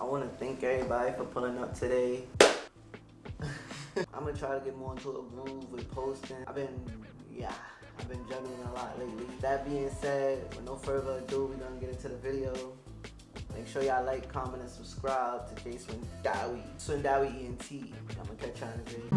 want to thank everybody for pulling up today. I'm gonna try to get more into a groove with posting. I've been juggling a lot lately. That being said, with no further ado, we're gonna get into the video. Make sure y'all like, comment, and subscribe to SWINDOWIEE ENT. I'm gonna catch y'all in the video.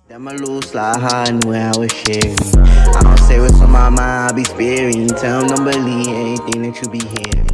Them a loose like hiding where I was sharing. I don't say what's on my mind, I be sparing. Tell them don't believe anything that you be hearing.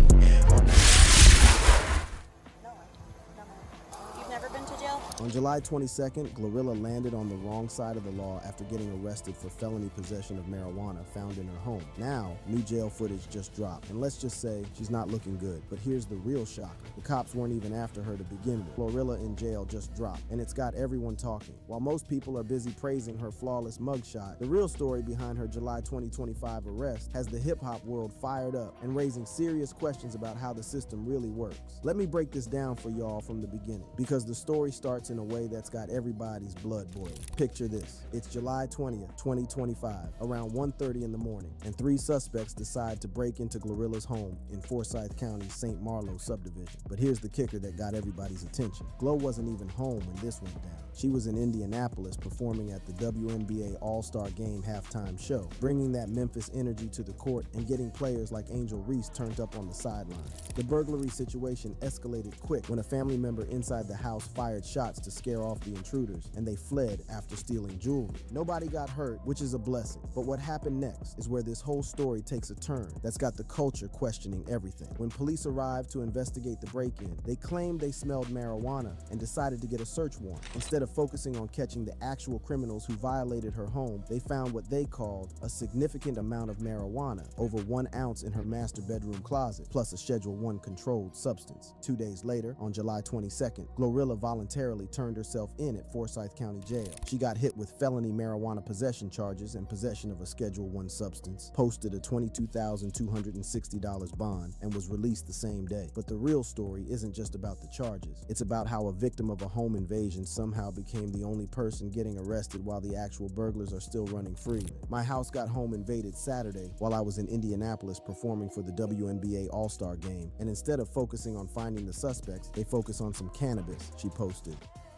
You've never been to jail? On July 22nd, Glorilla landed on the wrong side of the law after getting arrested for felony possession of marijuana found in her home. Now, new jail footage just dropped, and let's just say she's not looking good. But here's the real shocker. The cops weren't even after her to begin with. Glorilla in jail just dropped, and it's got everyone talking. While most people are busy praising her flawless mugshot, the real story behind her July 2025 arrest has the hip-hop world fired up and raising serious questions about how the system really works. Let me break this down for y'all from the beginning, because the story starts in a way that's got everybody's blood boiling. Picture this. It's July 20th, 2025, around 1:30 in the morning, and three suspects decide to break into Glorilla's home in Forsyth County's St. Marlowe subdivision. But here's the kicker that got everybody's attention. Glo wasn't even home when this went down. She was in Indianapolis performing at the WNBA All-Star Game halftime show, bringing that Memphis energy to the court and getting players like Angel Reese turned up on the sideline. The burglary situation escalated quick when a family member inside the house fired shots to scare off the intruders, and they fled after stealing jewelry. Nobody got hurt, which is a blessing. But what happened next is where this whole story takes a turn that's got the culture questioning everything. When police arrived to investigate the break-in, they claimed they smelled marijuana and decided to get a search warrant. Instead of focusing on catching the actual criminals who violated her home, they found what they called a significant amount of marijuana, over 1 ounce in her master bedroom closet, plus a Schedule I controlled substance. 2 days later, on July 22nd, Glorilla voluntarily turned herself in at Forsyth County Jail. She got hit with felony marijuana possession charges and possession of a Schedule I substance, posted a $22,260 bond, and was released the same day. But the real story isn't just about the charges. It's about how a victim of a home invasion somehow became the only person getting arrested while the actual burglars are still running free. My house got home invaded Saturday while I was in Indianapolis performing for the WNBA All-Star Game, and instead of focusing on finding the suspects, they focus on some cannabis, she posted.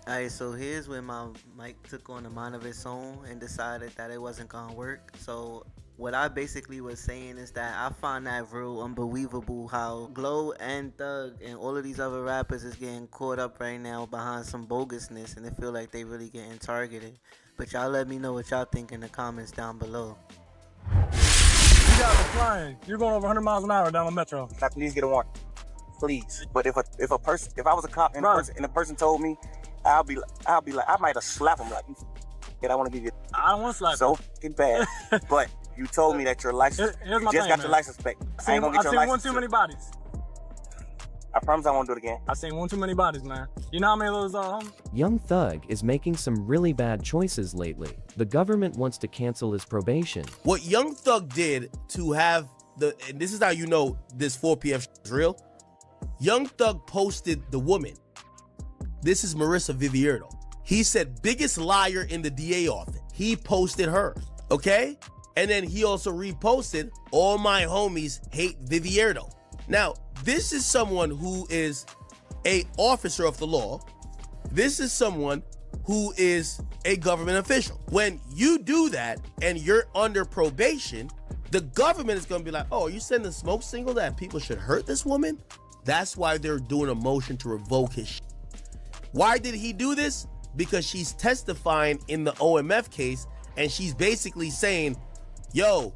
Alright, so here's when my mic took on a mind of its own and decided that it wasn't gonna work. So what I basically was saying is that I find that real unbelievable how Glo and Thug and all of these other rappers is getting caught up right now behind some bogusness, and they feel like they really getting targeted. But y'all let me know what y'all think in the comments down below. You guys are flying. You're going over 100 miles an hour down the metro. Can I please get a warrant? Please. But if I was a cop and a person told me, I'll be like, I might have slapped him like, I want to give you. I don't want to slap you. So fucking bad. But you told me that your license, Here's my just thing, got man. your license back. I ain't gonna get I've your seen license. one too many bodies. I promise I won't do it again. I've seen one too many bodies, man. You know how many of those Young Thug is making some really bad choices lately. The government wants to cancel his probation. What Young Thug did to have and this is how you know this 4 p.m. is real. Young Thug posted the woman. This is Marissa Vivierdo. He said, biggest liar in the DA office. He posted her, okay? And then he also reposted, all my homies hate Vivierdo. Now, this is someone who is a officer of the law. This is someone who is a government official. When you do that and you're under probation, the government is gonna be like, oh, you sending a smoke signal that people should hurt this woman? That's why they're doing a motion to revoke his shit. Why did he do this? Because she's testifying in the OMF case, and she's basically saying, yo,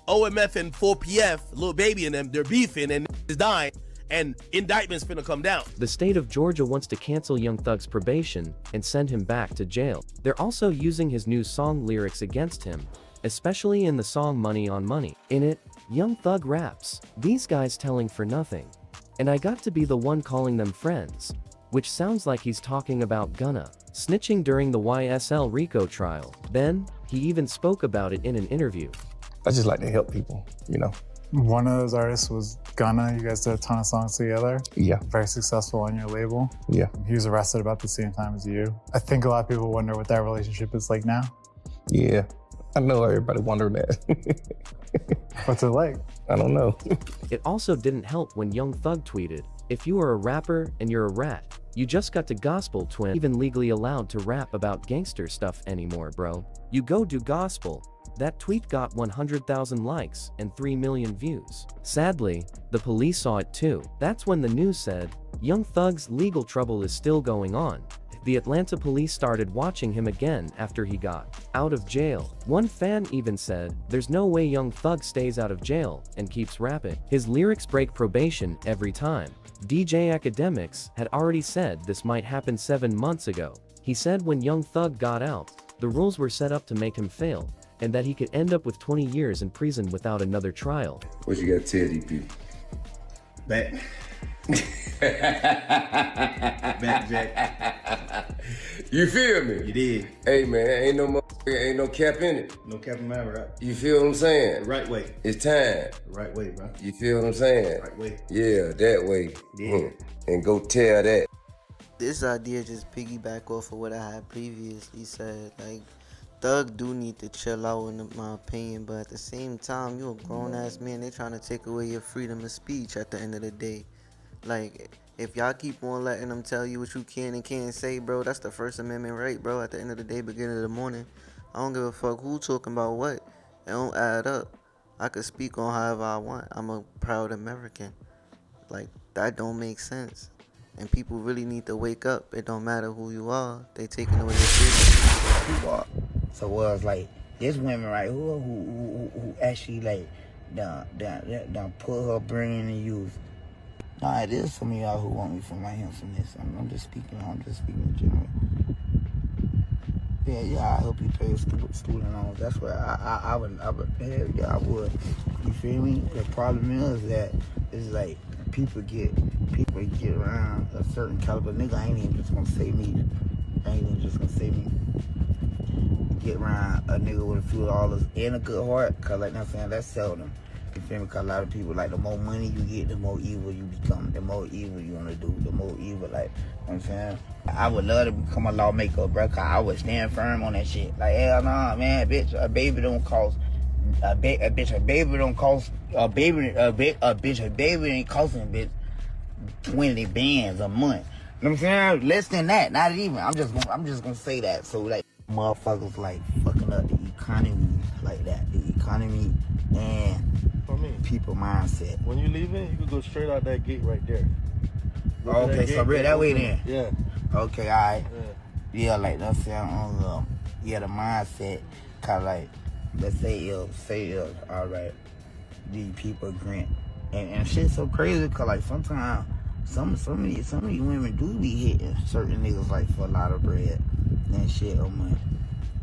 OMF and 4PF, Lil Baby and them, they're beefing and is dying, and indictment's finna come down. The state of Georgia wants to cancel Young Thug's probation and send him back to jail. They're also using his new song lyrics against him. especially in the song Money on Money. In it, Young Thug raps, "These guys telling for nothing. And I got to be the one calling them friends," which sounds like he's talking about Gunna snitching during the YSL Rico trial. Then, he even spoke about it in an interview. I just like to help people, you know? One of those artists was Gunna. You guys did a ton of songs together. Yeah. Very successful on your label. Yeah. He was arrested about the same time as you. I think a lot of people wonder what that relationship is like now. Yeah. I know everybody wondering that. What's it like? I don't know. It also didn't help when Young Thug tweeted, "If you are a rapper and you're a rat, you just got to gospel twin, even legally allowed to rap about gangster stuff anymore, bro. You go do gospel." That tweet got 100,000 likes and 3 million views. Sadly, the police saw it too. That's when the news said, Young Thug's legal trouble is still going on. The Atlanta police started watching him again after he got out of jail. One fan even said, "There's no way Young Thug stays out of jail and keeps rapping. His lyrics break probation every time." DJ Academics had already said this might happen 7 months ago. He said when Young Thug got out, the rules were set up to make him fail, and that he could end up with 20 years in prison without another trial. What you got to tell these people? Back. Back, Jack. You feel me? You did. Hey man, ain't no cap in it. No cap in my right. You feel what I'm saying? The right way. It's time. The right way, bro. You feel what I'm saying? Right way. Yeah, that way. Yeah. And go tell that. This idea just piggyback off of what I had previously said. Like, Thug do need to chill out, in my opinion, but at the same time, you a grown-ass man. They trying to take away your freedom of speech at the end of the day. Like, if y'all keep on letting them tell you what you can and can't say, bro, that's the First Amendment right, bro. At the end of the day, beginning of the morning, I don't give a fuck who talking about what. It don't add up. I could speak on however I want. I'm a proud American. Like, that don't make sense. And people really need to wake up. It don't matter who you are. They taking away your freedom. Who are? So it was like this women right who actually like done put her brain in use. Nah, it is some of y'all who want me for my handsomeness. I'm just speaking in general. Yeah, I help you pay student loans. That's what I would hell yeah, I would. You feel me? The problem is that it's like people get around a certain caliber. Nigga, I ain't even just gonna say me. Get around a nigga with a few dollars and a good heart, cause like I'm saying, that's seldom. You feel me? Cause a lot of people, like, the more money you get, the more evil you become. The more evil you wanna do, the more evil, like, you know what I'm saying? I would love to become a lawmaker, bro, cause I would stand firm on that shit. Like, hell nah, man, bitch, a baby ain't costing, bitch, 20 bands a month. You know what I'm saying? Less than that, not even. I'm just gonna say that. So like motherfuckers like fucking up the economy like that. The economy and people mindset. When you leaving, you can go straight out that gate right there. Okay, so real that way then. Yeah. Okay, alright. Yeah, like that's saying the mindset. Cause like let's say alright, these people grant and shit's so crazy cause like sometimes some of these women do be hitting certain niggas like for a lot of bread and shit or money.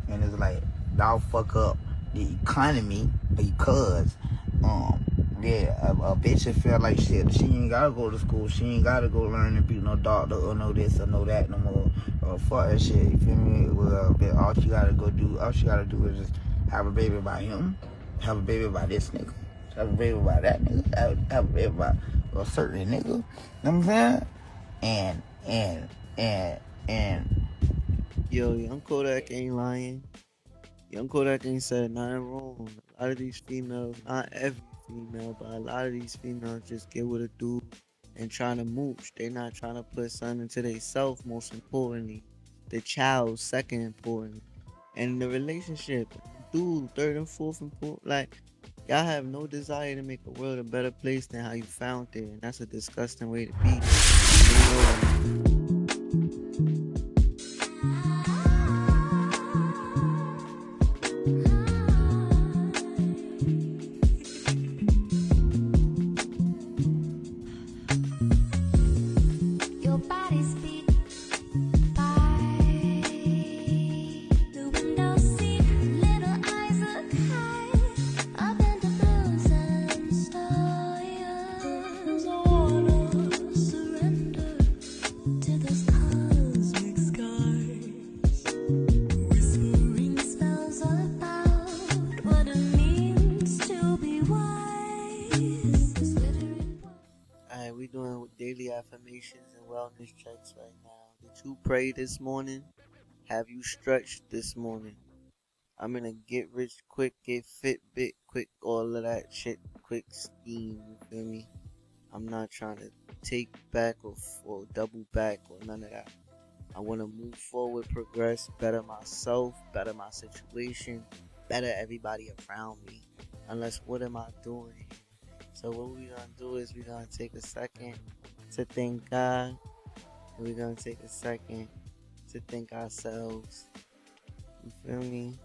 And it's like y'all fuck up the economy because a bitch that feel like shit. She ain't gotta go to school. She ain't gotta go learn and be no doctor or no this or no that no more. Fuck that shit. You feel me? Well, all she gotta do is just have a baby by him, have a baby by this nigga, have a baby by that nigga, have a baby by a certain nigga. You know what I'm saying? And Yo, Young Kodak ain't lying. Young Kodak ain't said nothing wrong. A lot of these females, not every female, but a lot of these females just get with a dude and trying to mooch. They not trying to put something into they self, most importantly. The child, second important. And the relationship, dude, third and fourth important. Like, y'all have no desire to make a world a better place than how you found it. And that's a disgusting way to be. You know, The window seat, little eyes look high. affirmations and wellness checks right now. Did you pray this morning? Have you stretched this morning? I'm in a get rich quick, get fit bit quick, all of that shit quick scheme. You feel me? I'm not trying to take back or double back or none of that. I want to move forward, progress, better myself, better my situation, better everybody around me. Unless, what am I doing? So what we're gonna do is we're gonna take a second to thank God, and we're gonna take a second to thank ourselves. You feel me?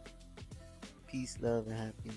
Peace, love, and happiness.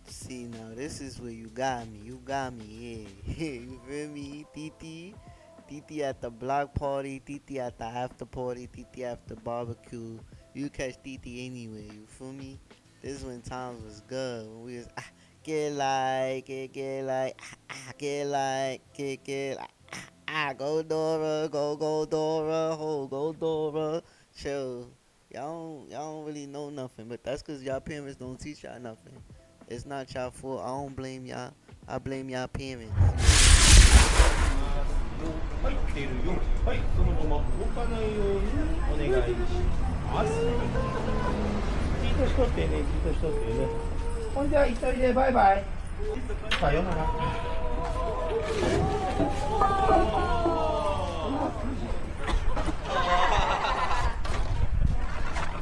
See, now this is where you got me. You got me, yeah. You feel me? Titi at the block party, Titi at the after party, Titi after barbecue. You catch Titi anywhere, you feel me? This is when times was good. When we was, get like, get like, go Dora, go Dora, ho, go Dora. Chill. Y'all don't really know nothing, but that's because y'all parents don't teach y'all nothing. It's not y'all fault. I don't blame y'all. I blame y'all parents. 入っているよう、はい、そのまま動かないようにお願いします。じっとしとってね、じっとしとってね。ほんじゃ、一人でバイバイ。さよなら。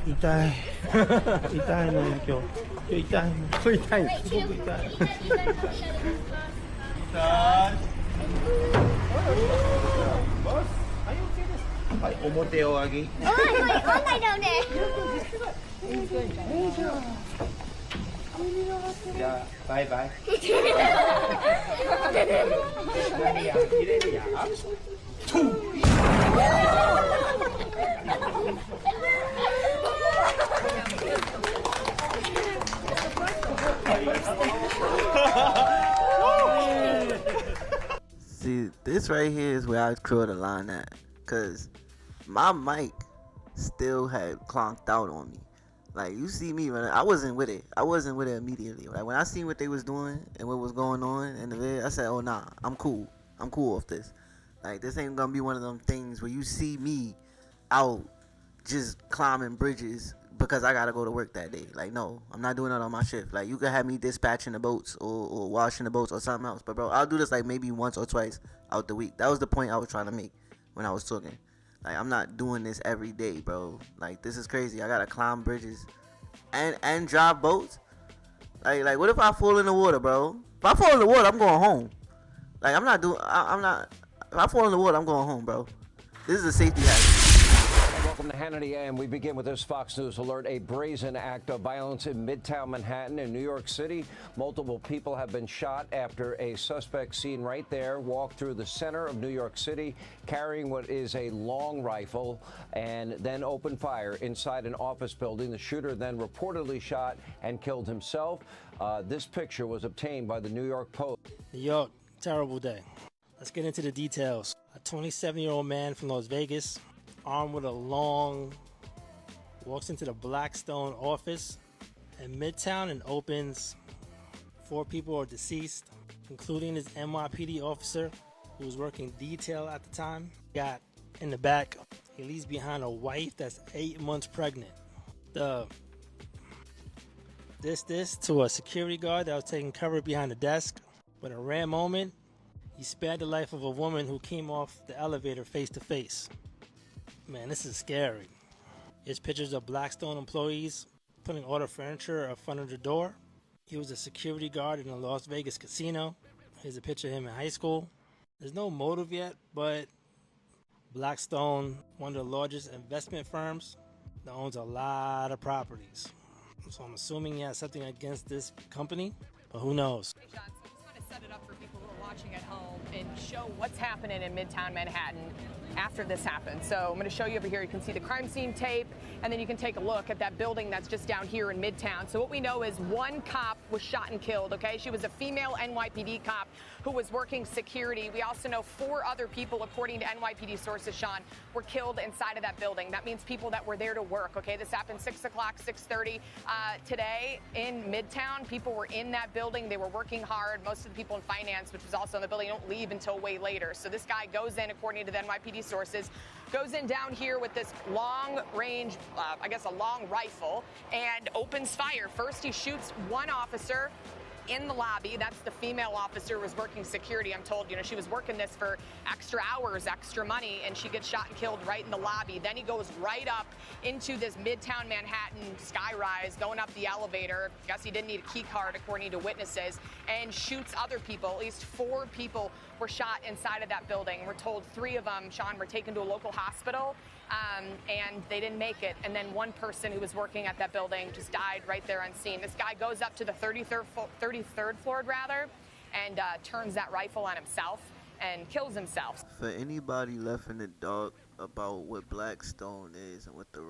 痛い。痛いのよ、今日。痛い。痛い。すごく痛い。痛い。はい、表を上げ。おい、こんないだよね。じゃあ、バイバイ。入れるや。See, this right here is where I draw the line at. Cause my mic still had clonked out on me. Like, you see me, man, I wasn't with it. I wasn't with it immediately. Like, when I seen what they was doing and what was going on in the vid, I said, oh, nah, I'm cool. I'm cool off this. Like, this ain't gonna be one of them things where you see me out just climbing bridges because I gotta go to work that day. Like, no, I'm not doing that on my shift. Like, you could have me dispatching the boats or washing the boats or something else. But, bro, I'll do this, like, maybe once or twice out the week. That was the point I was trying to make when I was talking. Like, I'm not doing this every day, bro. Like, this is crazy. I gotta climb bridges and drive boats. Like, what if I fall in the water, bro? If I fall in the water, I'm going home. Like, I'm not. If I fall in the water, I'm going home, bro. This is a safety hazard. Welcome to Hannity AM. We begin with this Fox News alert. A brazen act of violence in Midtown Manhattan in New York City. Multiple people have been shot after a suspect seen right there walked through the center of New York City carrying what is a long rifle and then opened fire inside an office building. The shooter then reportedly shot and killed himself. This picture was obtained by the New York Post. New York, terrible day. Let's get into the details. A 27-year-old man from Las Vegas, armed with a long, walks into the Blackstone office in Midtown and opens. 4 people are deceased, including his NYPD officer who was working detail at the time. Got in the back. He leaves behind a wife that's 8 months pregnant. This to a security guard that was taking cover behind the desk. But in a rare moment, he spared the life of a woman who came off the elevator face to face. Man, this is scary. Here's pictures of Blackstone employees putting all the furniture in front of the door. He was a security guard in a Las Vegas casino. Here's a picture of him in high school. There's no motive yet, but Blackstone, one of the largest investment firms that owns a lot of properties. So I'm assuming he has something against this company, but who knows? Hey, Sean, so I just want to set it up for people who are watching at home and show what's happening in Midtown Manhattan after this happened. So I'm going to show you over here. You can see the crime scene tape, and then you can take a look at that building that's just down here in Midtown. So what we know is one cop was shot and killed, okay? She was a female NYPD cop who was working security. We also know 4 other people, according to NYPD sources, Sean, were killed inside of that building. That means people that were there to work, okay? This happened 6 o'clock, 6:30 today in Midtown. People were in that building. They were working hard. Most of the people in finance, which was also in the building, don't leave until way later. So this guy goes in, according to the NYPD sources, goes in down here with this long range, I guess a long rifle, and opens fire. First, he shoots one officer in the lobby. That's the female officer who was working security. I'm told, she was working this for extra hours, extra money, and she gets shot and killed right in the lobby. Then he goes right up into this Midtown Manhattan skyrise, going up the elevator. Guess he didn't need a key card, according to witnesses, and shoots other people. At least 4 people were shot inside of that building. We're told 3 of them, Sean, were taken to a local hospital, and they didn't make it. And then one person who was working at that building just died right there on scene. This guy goes up to the 33rd floor, and turns that rifle on himself and kills himself. For anybody left in the dark about what Blackstone is and what the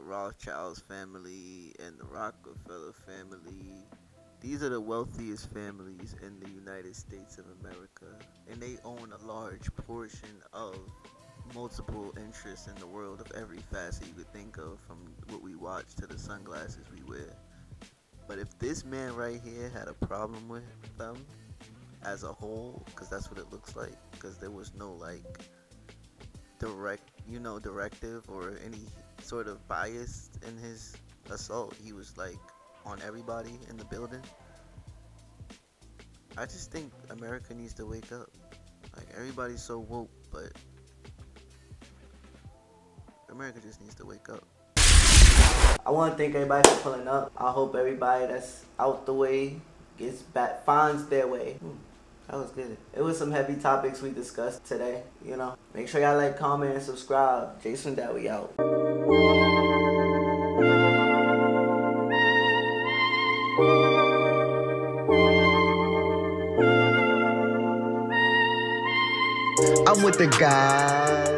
Rothschilds family and the Rockefeller family, these are the wealthiest families in the United States of America, and they own a large portion of multiple interests in the world of every facet you could think of, from what we watch to the sunglasses we wear. But if this man right here had a problem with them as a whole, because that's what it looks like, because there was no directive or any sort of bias in his assault. He was on everybody in the building. I just think America needs to wake up. Everybody's so woke, but America just needs to wake up. I want to thank everybody for pulling up. I hope everybody that's out the way finds their way. That was good. It was some heavy topics we discussed today, Make sure y'all like, comment, and subscribe. SWINDOWIEE out. I'm with the guys.